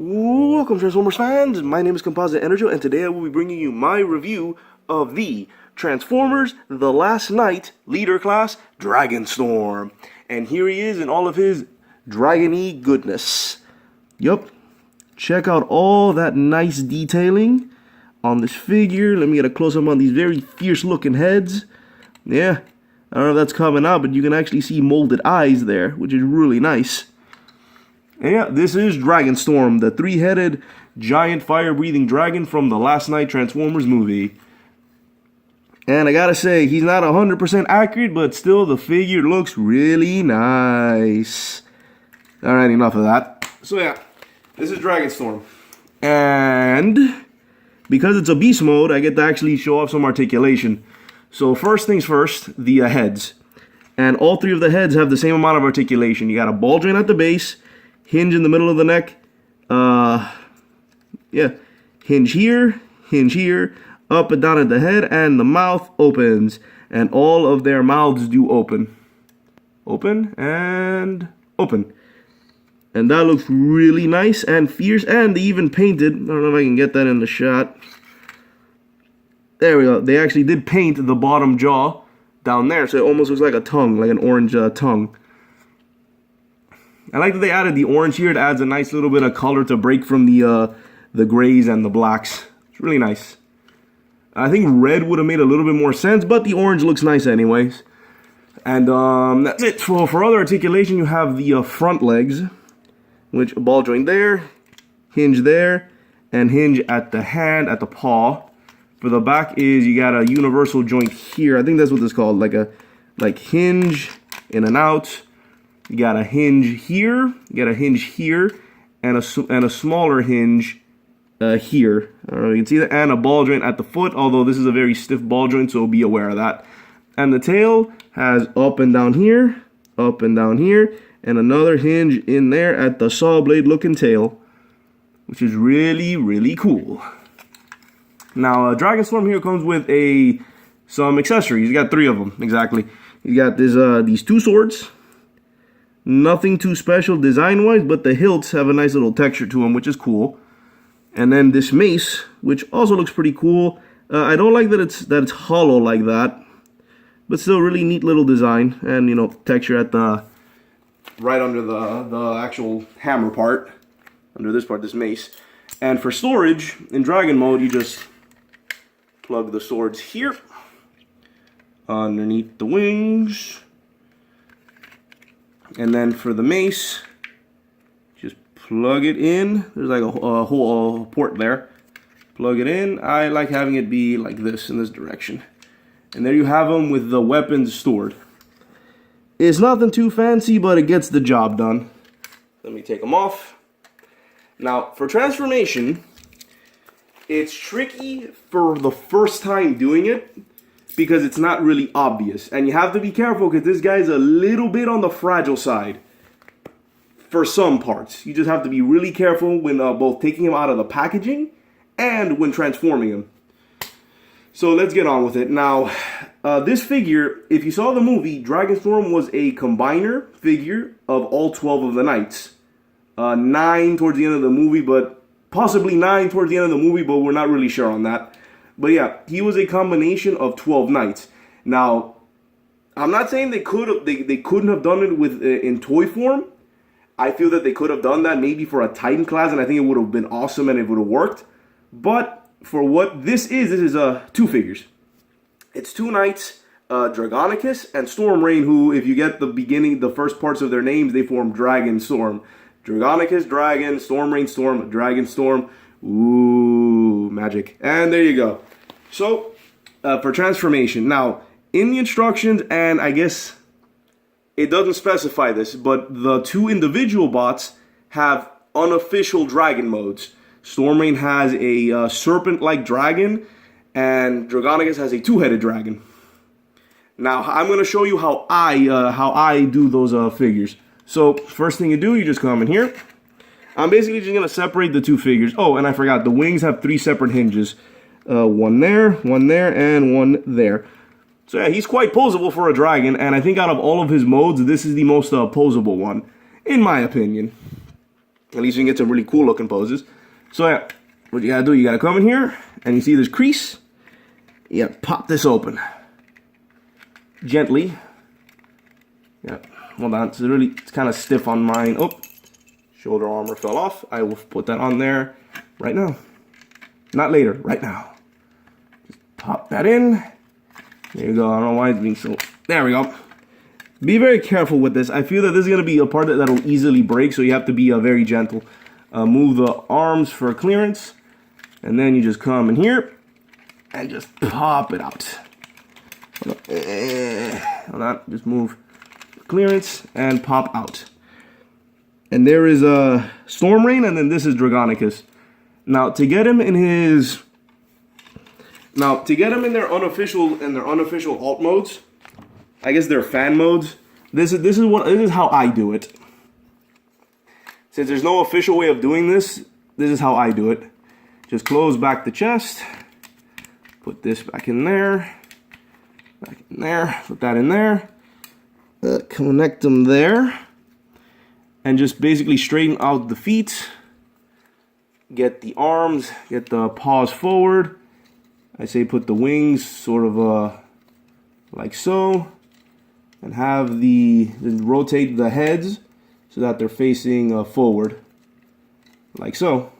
Welcome, Transformers fans. My name is Composite EnerJoe, and today I will be bringing you my review of the Transformers The Last Knight Leader Class Dragonstorm. And here he is in all of his dragon-y goodness. Yup. Check out all that nice detailing on this figure. Let me get a close-up on these very fierce-looking heads. Yeah, I don't know if that's coming out, but you can actually see molded eyes there, which is really nice. And yeah, this is Dragonstorm, the three-headed giant fire-breathing dragon from the Last Knight Transformers movie. And I gotta say, he's not 100% accurate, but still the figure looks really nice. Alright, enough of that. So yeah, this is Dragonstorm. And because it's a beast mode, I get to actually show off some articulation. So first things first, the heads. And all three of the heads have the same amount of articulation. You got a ball joint at the base, hinge in the middle of the neck, hinge here, up and down at the head, and the mouth opens. And all of their mouths do open. Open and open. And that looks really nice and fierce, and they even painted, I don't know if I can get that in the shot. There we go. They actually did paint the bottom jaw down there, so it almost looks like a tongue, like an orange tongue. I like that they added the orange here. It adds a nice little bit of color to break from the grays and the blacks. It's really nice. I think red would have made a little bit more sense, but the orange looks nice anyways. And that's it. For other articulation, you have the front legs, which a ball joint there, hinge there, and hinge at the hand, at the paw. For the back is you got a universal joint here. I think that's what it's called, like hinge in and out. You got a hinge here, and a smaller hinge here. I don't know if you can see that, and a ball joint at the foot, although this is a very stiff ball joint, so be aware of that. And the tail has up and down here, and another hinge in there at the saw blade looking tail, which is really, really cool. Now, Dragonstorm here comes with some accessories. You got three of them, exactly. You got these two swords. Nothing too special design-wise, but the hilts have a nice little texture to them, which is cool. And then this mace, which also looks pretty cool. I don't like that it's hollow like that, but still really neat little design, and texture at the right under the actual hammer part, under this part, this mace. And for storage in Dragon mode, you just plug the swords here underneath the wings. And then for the mace, just plug it in. There's like a whole port there. Plug it in. I like having it be like this, in this direction. And there you have them with the weapons stored. It's nothing too fancy, but it gets the job done. Let me take them off. Now, for transformation, it's tricky for the first time doing it, because it's not really obvious. And you have to be careful because this guy's a little bit on the fragile side for some parts. You just have to be really careful when both taking him out of the packaging and when transforming him. So let's get on with it. Now, this figure, if you saw the movie, Dragonstorm was a combiner figure of all 12 of the knights. 9 towards the end of the movie, but possibly 9 towards the end of the movie, but we're not really sure on that. But yeah, he was a combination of 12 knights. Now, I'm not saying they couldn't have done it with in toy form. I feel that they could have done that maybe for a Titan class, and I think it would have been awesome and it would have worked. But for what this is two figures. It's two knights, Dragonicus and Stormrain, who, if you get the first parts of their names, they form Dragonstorm. Dragonicus, Dragon, Stormrain, Storm, Dragonstorm. Ooh, magic. And there you go. So, for transformation. Now, in the instructions, and I guess it doesn't specify this, but the two individual bots have unofficial dragon modes. Stormrain has a serpent-like dragon, and Dragonicus has a two-headed dragon. Now, I'm going to show you how I do those figures. So, first thing you do, you just come in here. I'm basically just going to separate the two figures. Oh, and I forgot, the wings have 3 separate hinges. One there, and one there. So yeah, he's quite posable for a dragon, and I think out of all of his modes, this is the most posable one, in my opinion. At least you can get some really cool looking poses. So yeah, what you gotta do, you gotta come in here, and you see this crease. You gotta pop this open. Gently. Yeah, hold on, it's kind of stiff on mine. Oh, shoulder armor fell off. I will put that on there right now. Not later, right now. Just pop that in. There you go, I don't know why it's being so... There we go. Be very careful with this. I feel that this is going to be a part that'll easily break, so you have to be very gentle. Move the arms for clearance, and then you just come in here and just pop it out. Hold on, just move clearance and pop out. And there is a Storm Rain, and then this is Dragonicus. Now to get him in his, in their unofficial alt modes, I guess they're fan modes. This is how I do it. Since there's no official way of doing this, this is how I do it. Just close back the chest, put this back in there, put that in there, connect them there, and just basically straighten out the feet, get the arms, get the paws forward. I say put the wings sort of like so, and have rotate the heads so that they're facing forward, like so.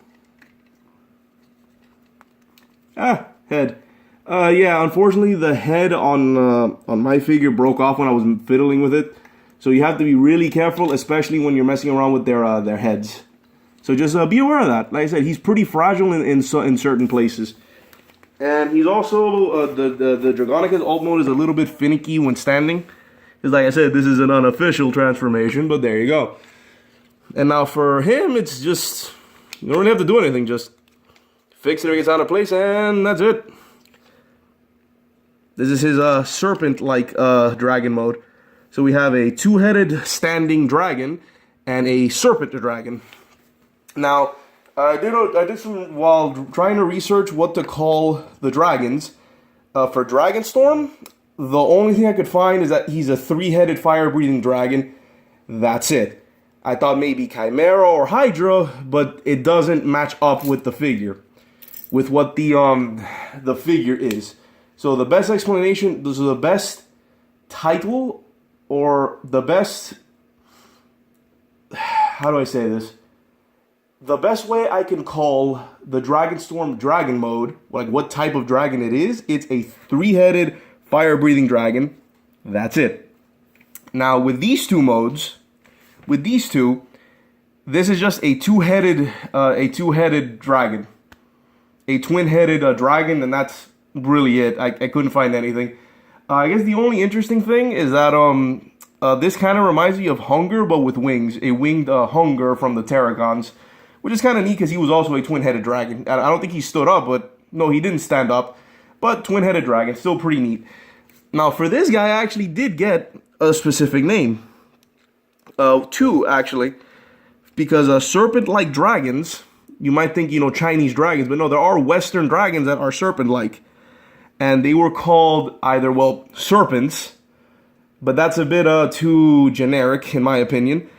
Head. Yeah, unfortunately the head on my figure broke off when I was fiddling with it. So you have to be really careful, especially when you're messing around with their heads. So just be aware of that. Like I said, he's pretty fragile in certain places. And he's also, the Dragonicus alt mode is a little bit finicky when standing. Because like I said, this is an unofficial transformation, but there you go. And now for him, it's just, you don't really have to do anything, just fix it or it gets out of place, and that's it. This is his serpent-like dragon mode. So we have a two-headed standing dragon and a serpent dragon. Now, I did some, while trying to research what to call the dragons, for Dragonstorm, the only thing I could find is that he's a three-headed fire-breathing dragon. That's it. I thought maybe Chimera or Hydra, but it doesn't match up with the figure, with what the figure is. So the best explanation, so the best title, or the best, how do I say this? The best way I can call the Dragonstorm dragon mode, like what type of dragon it is, it's a three-headed fire-breathing dragon. That's it. Now with these two modes, this is just a two-headed dragon, a twin-headed dragon, and that's really it. I couldn't find anything. I guess the only interesting thing is that this kind of reminds me of Hunger, but with wings. A winged Hunger from the Terragons, which is kind of neat because he was also a twin-headed dragon. I don't think he stood up, but no, he didn't stand up. But twin-headed dragon, still pretty neat. Now for this guy, I actually did get a specific name. Two, actually. Because serpent-like dragons, you might think, Chinese dragons, but no, there are Western dragons that are serpent-like. And they were called either, serpents, but that's a bit too generic, in my opinion.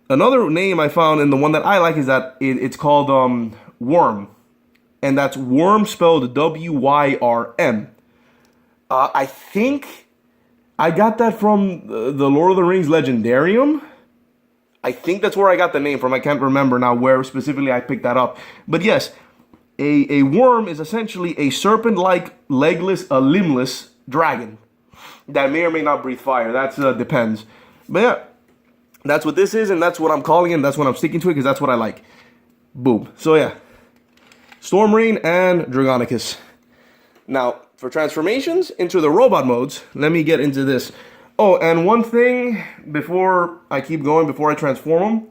Another name I found, and the one that I like, is that it's called Worm. And that's Worm spelled W-Y-R-M. I think I got that from the Lord of the Rings Legendarium. I think that's where I got the name from. I can't remember now where specifically I picked that up. But yes, a worm is essentially a serpent-like, legless, limbless dragon that may or may not breathe fire. That depends. But yeah, that's what this is, and that's what I'm calling it, and that's what I'm sticking to it, because that's what I like. Boom. So yeah, Storm Rain and Dragonicus. Now, for transformations into the robot modes, let me get into this. Oh, and one thing before I keep going, before I transform them.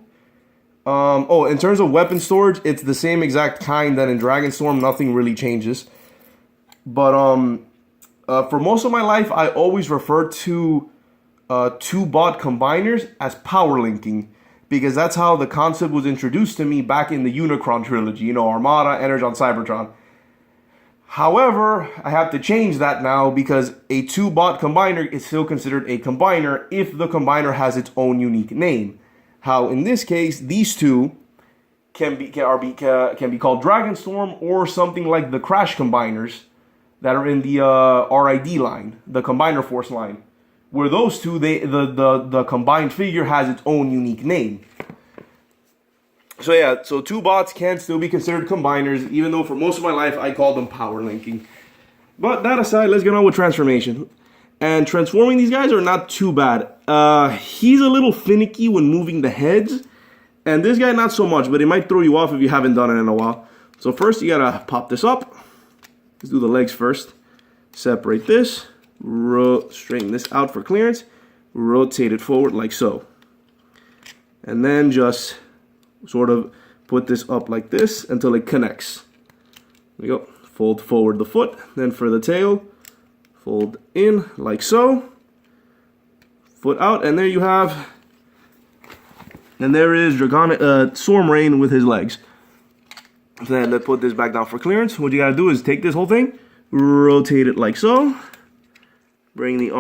In terms of weapon storage, it's the same exact kind that in Dragonstorm. Nothing really changes. But for most of my life, I always refer to two bot combiners as power linking, because that's how the concept was introduced to me back in the Unicron trilogy. Armada, EnerJoe, Cybertron. However, I have to change that now because a two-bot combiner is still considered a combiner if the combiner has its own unique name. How in this case, these two can be called Dragonstorm, or something like the Crash combiners that are in the RID line, the Combiner Force line. Where those two, the combined figure has its own unique name. So yeah, so two bots can still be considered combiners, even though for most of my life I called them power linking. But that aside, let's get on with transformation. And transforming these guys are not too bad. He's a little finicky when moving the heads, and this guy not so much, but it might throw you off if you haven't done it in a while. So first you gotta pop this up. Let's do the legs first. Separate this, straighten this out for clearance, rotate it forward like so. And then just sort of put this up like this until it connects. There you go. Fold forward the foot, then for the tail, fold in like so. Foot out, and there you have, and there is Storm Rain with his legs. Then let's put this back down for clearance. What you gotta do is take this whole thing, rotate it like so, bring this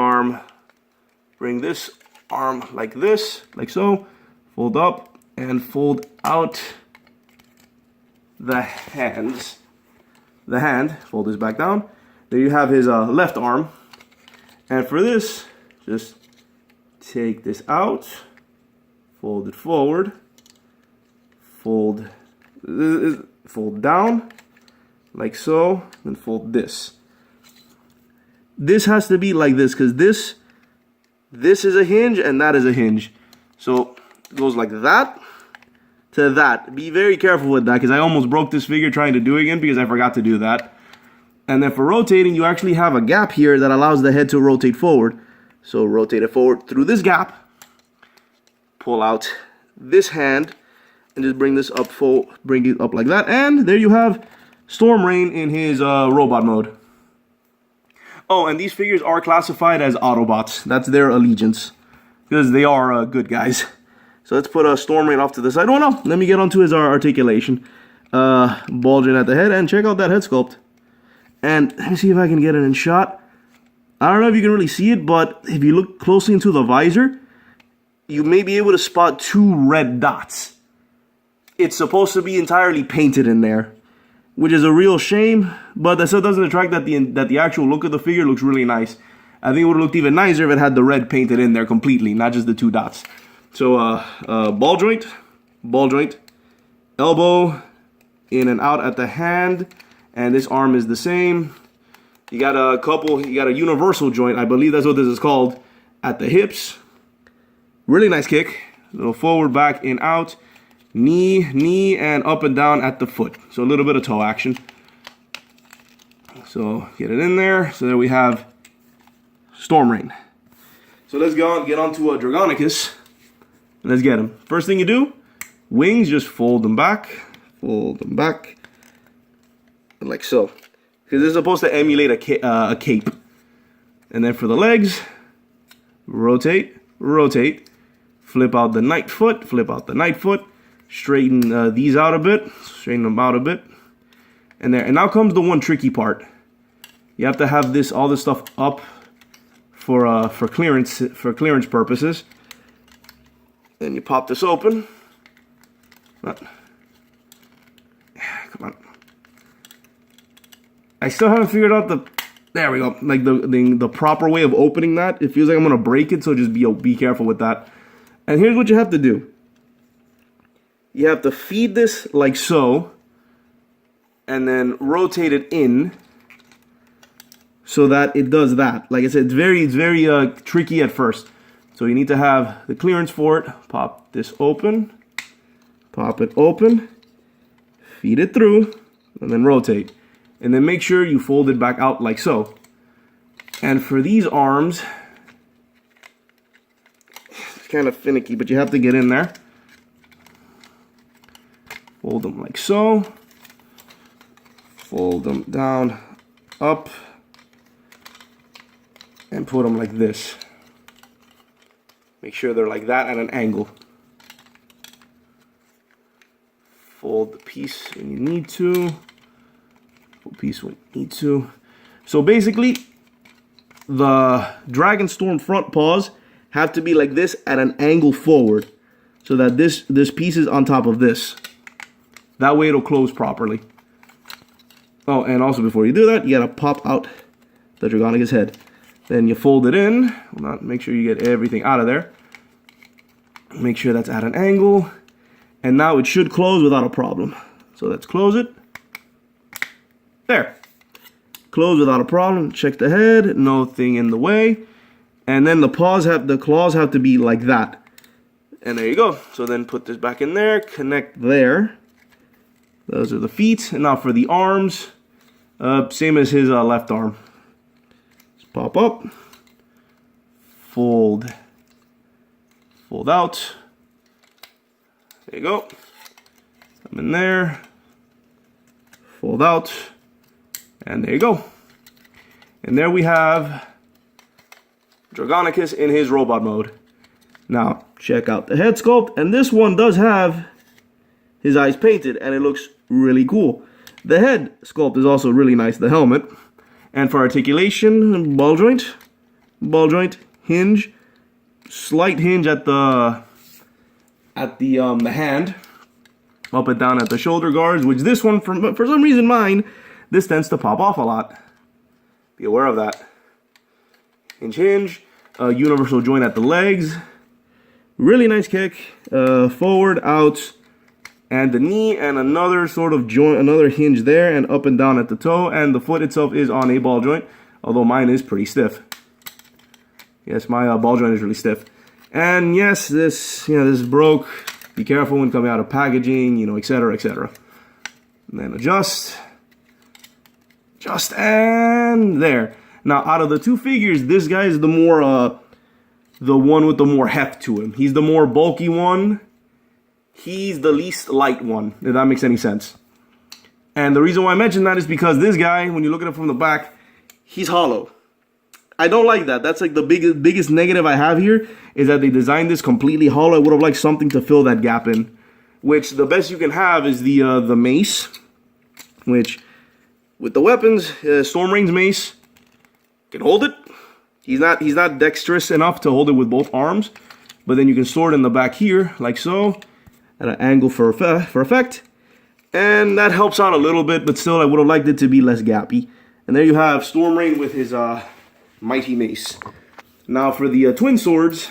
arm like this, like so, fold up, and fold out the hands. The hand, fold this back down. There you have his left arm. And for this, just take this out, fold it forward, fold down, like so, then fold this. This has to be like this, because this is a hinge and that is a hinge. So it goes like that to that. Be very careful with that, because I almost broke this figure trying to do it again because I forgot to do that. And then for rotating, you actually have a gap here that allows the head to rotate forward. So rotate it forward through this gap, pull out this hand, and just bring this up, bring it up like that. And there you have Storm Rain in his robot mode. Oh, and these figures are classified as Autobots. That's their allegiance, because they are good guys. So let's put a Storm Rain off to the side. Oh no, let me get onto his articulation. Bulging at the head, and check out that head sculpt. And let me see if I can get it in shot. I don't know if you can really see it, but if you look closely into the visor, you may be able to spot two red dots. It's supposed to be entirely painted in there, which is a real shame, but that still doesn't detract that the actual look of the figure looks really nice. I think it would have looked even nicer if it had the red painted in there completely, not just the two dots. So ball joint, elbow, in and out at the hand, and this arm is the same. You got a universal joint, I believe that's what this is called, at the hips. Really nice kick, a little forward, back, in, out, knee, and up and down at the foot. So a little bit of toe action. So get it in there. So there we have Storm Rain. So let's get on to a Dragonicus. Let's get him. First thing you do, wings, just fold them back, like so. Because this is supposed to emulate a cape. And then for the legs, rotate, flip out the night foot, straighten these out a bit, straighten them out a bit. And there, and now comes the one tricky part. You have to have all this stuff up for clearance purposes. Then you pop this open. Come on. I still haven't figured out there we go, like the proper way of opening that. It feels like I'm gonna break it, so just be careful with that. And here's what you have to do. You have to feed this like so, and then rotate it in so that it does that. Like I said, it's very tricky at first. So you need to have the clearance for it. Pop this open, pop it open, feed it through, and then rotate. And then make sure you fold it back out like so. And for these arms, it's kind of finicky, but you have to get in there. Fold them like so. Fold them down, up, and put them like this. Make sure they're like that at an angle. Fold the piece when you need to. Fold piece when you need to. So basically, the Dragonstorm front paws have to be like this at an angle forward, so that this piece is on top of this. That way it'll close properly. Oh, and also before you do that, you gotta pop out the Dragonicus head. Then you fold it in. Hold on, make sure you get everything out of there. Make sure that's at an angle. And now it should close without a problem. So let's close it. There. Close without a problem. Check the head, nothing in the way. And then the claws have to be like that. And there you go. So then put this back in there, connect there. Those are the feet. And now for the arms, same as his left arm. Just pop up, fold out. There you go. Come in there, fold out, and there you go. And there we have Dragonicus in his robot mode. Now, check out the head sculpt, and this one does have his eyes painted, and it looks really cool. The head sculpt is also really nice, the helmet. And for articulation, ball joint, hinge, slight hinge at the hand, up and down at the shoulder guards, which this one, for some reason mine, this tends to pop off a lot. Be aware of that. Hinge, universal joint at the legs, really nice kick, forward, out, and the knee, and another sort of joint, another hinge there, and up and down at the toe, and the foot itself is on a ball joint, although mine is pretty stiff. Yes, my ball joint is really stiff. And yes, this broke. Be careful when coming out of packaging, etc., etc. And then adjust, and there. Now, out of the two figures, this guy is the one with the more heft to him. He's the more bulky one. He's the least light one, if that makes any sense. And the reason why I mention that is because this guy, when you look at it from the back, he's hollow. I don't like that. That's like the biggest negative I have here, is that they designed this completely hollow. I would have liked something to fill that gap in. Which the best you can have is the mace, which with the weapons, Stormrain's mace can hold it. He's not dexterous enough to hold it with both arms, but then you can store it in the back here, like so, at an angle for effect, and that helps out a little bit. But still, I would have liked it to be less gappy. And there you have Stormrain with his mighty mace. Now for the twin swords,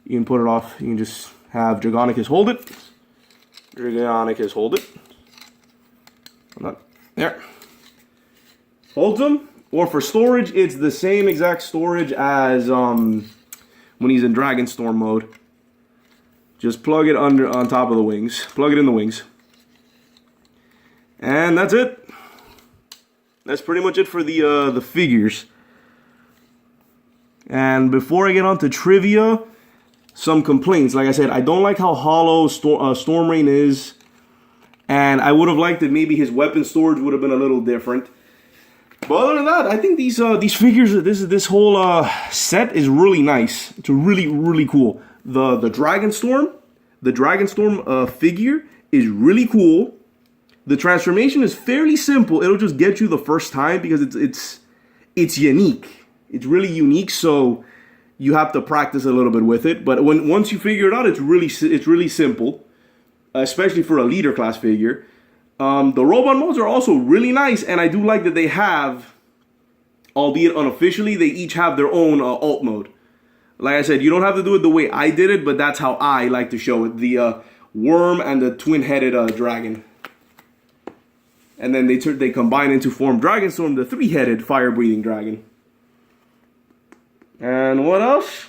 you can put it off. You can just have Dragonicus hold it. Not there. Holds them. Or for storage, it's the same exact storage as when he's in Dragonstorm mode. Just plug it on top of the wings. Plug it in the wings. And that's it. That's pretty much it for the figures. And before I get on to trivia, some complaints. Like I said, I don't like how hollow Stormrain is. And I would have liked that maybe his weapon storage would have been a little different. But other than that, I think these figures, this whole set is really nice. It's really cool. The Dragonstorm figure is really cool. The transformation is fairly simple. It'll just get you the first time because it's unique. It's really unique, so you have to practice a little bit with it. But once you figure it out, it's really simple, especially for a leader class figure. The robot modes are also really nice, and I do like that they have, albeit unofficially, they each have their own alt mode. Like I said, you don't have to do it the way I did it, but that's how I like to show it. The worm and the twin-headed dragon. And then they combine into form Dragonstorm, the three-headed fire-breathing dragon. And what else?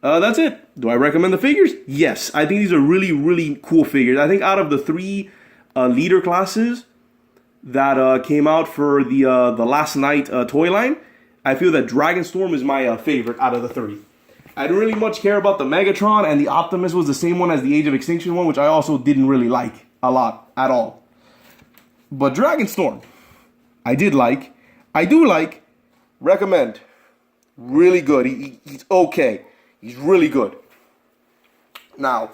That's it. Do I recommend the figures? Yes. I think these are really cool figures. I think out of the three leader classes that came out for the Last Night toy line, I feel that Dragonstorm is my favorite out of the three. I didn't really much care about the Megatron, and the Optimus was the same one as the Age of Extinction one, which I also didn't really like a lot at all. But Dragonstorm, I do like, recommend. Really good. He's okay. He's really good. Now,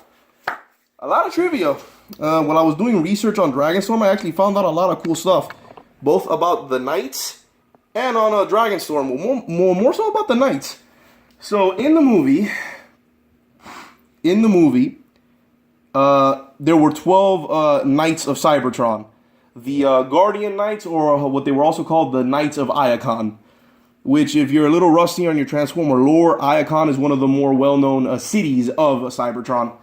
a lot of trivia. When I was doing research on Dragonstorm, I actually found out a lot of cool stuff, both about the Knights and on Dragonstorm. More so about the Knights. So in the movie, there were 12 Knights of Cybertron. The Guardian Knights, or what they were also called, the Knights of Iacon. Which, if you're a little rusty on your Transformer lore, Iacon is one of the more well-known cities of Cybertron.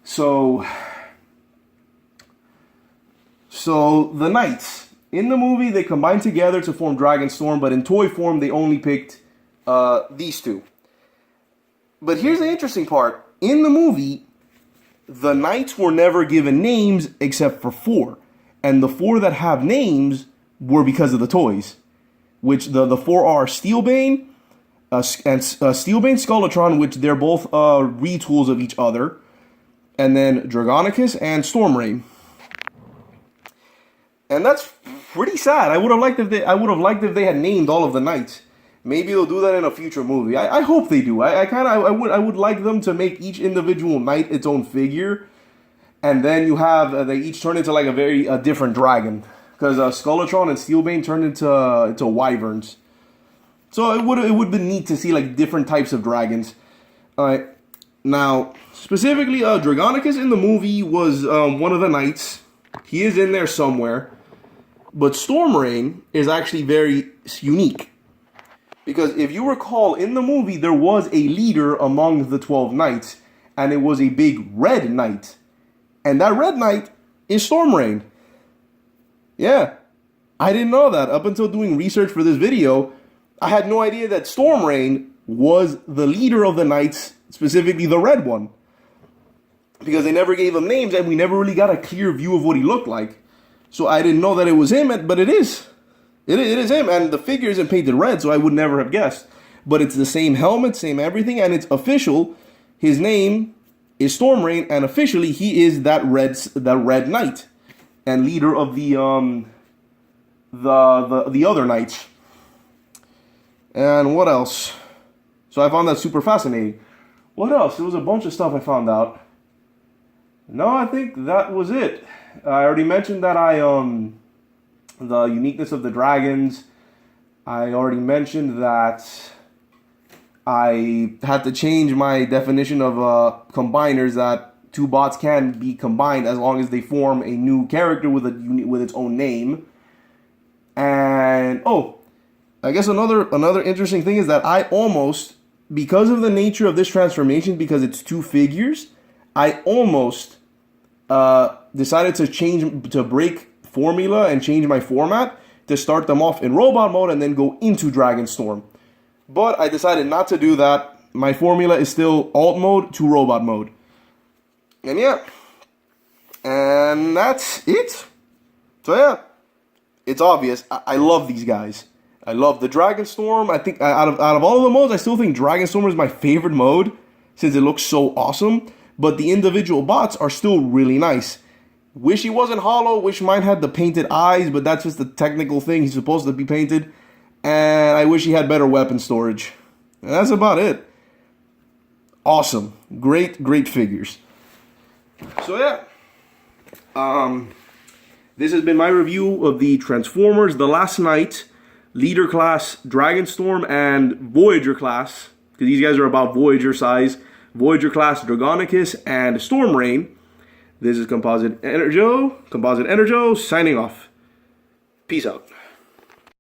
So the Knights. In the movie, they combined together to form Dragonstorm, but in toy form, they only picked these two. But here's the interesting part. In the movie, the Knights were never given names except for 4. And the 4 that have names were because of the toys. Which the 4 are Steelbane, Steelbane, Skeletron, which they're both retools of each other. And then Dragonicus and Stormrain. And that's pretty sad. I would have liked if they had named all of the Knights. Maybe they'll do that in a future movie. I hope they do. I would like them to make each individual Knight its own figure, and then you have they each turn into like a different dragon. Because Skeletron and Steelbane turned into wyverns. So it would have been neat to see like different types of dragons. Alright. Now, specifically, Dragonicus in the movie was one of the Knights. He is in there somewhere. But Stormrain is actually very unique. Because if you recall, in the movie, there was a leader among the 12 Knights. And it was a big red Knight. And that red Knight is Stormrain. Yeah, I didn't know that. Up until doing research for this video, I had no idea that Stormrain was the leader of the Knights, specifically the red one. Because they never gave him names, and we never really got a clear view of what he looked like. So I didn't know that it was him, but it is. It is him, and the figure isn't painted red, so I would never have guessed. But it's the same helmet, same everything, and it's official. His name is Stormrain, and officially he is that red Knight. And leader of the other Knights. And what else? So I found that super fascinating. What else? There was a bunch of stuff I found out. No, I think that was it. I already mentioned that the uniqueness of the dragons. I already mentioned that I had to change my definition of combiners, that 2 bots can be combined as long as they form a new character with its own name. And I guess another interesting thing is that I almost, because of the nature of this transformation, because it's 2 figures, I almost decided to break formula and change my format to start them off in robot mode and then go into Dragonstorm. But I decided not to do that. My formula is still alt mode to robot mode. And yeah, and that's it. So yeah, it's obvious. I love these guys. I love the Dragonstorm. I think out of all of the modes, I still think Dragonstorm is my favorite mode since it looks so awesome. But the individual bots are still really nice. Wish he wasn't hollow. Wish mine had the painted eyes, but that's just a technical thing. He's supposed to be painted. And I wish he had better weapon storage. And that's about it. Awesome. Great figures. So yeah, this has been my review of the Transformers The Last Knight, Leader Class, Dragonstorm, and Voyager Class, because these guys are about Voyager size, Voyager Class, Dragonicus, and Stormrain. This is Composite EnerJoe, signing off. Peace out.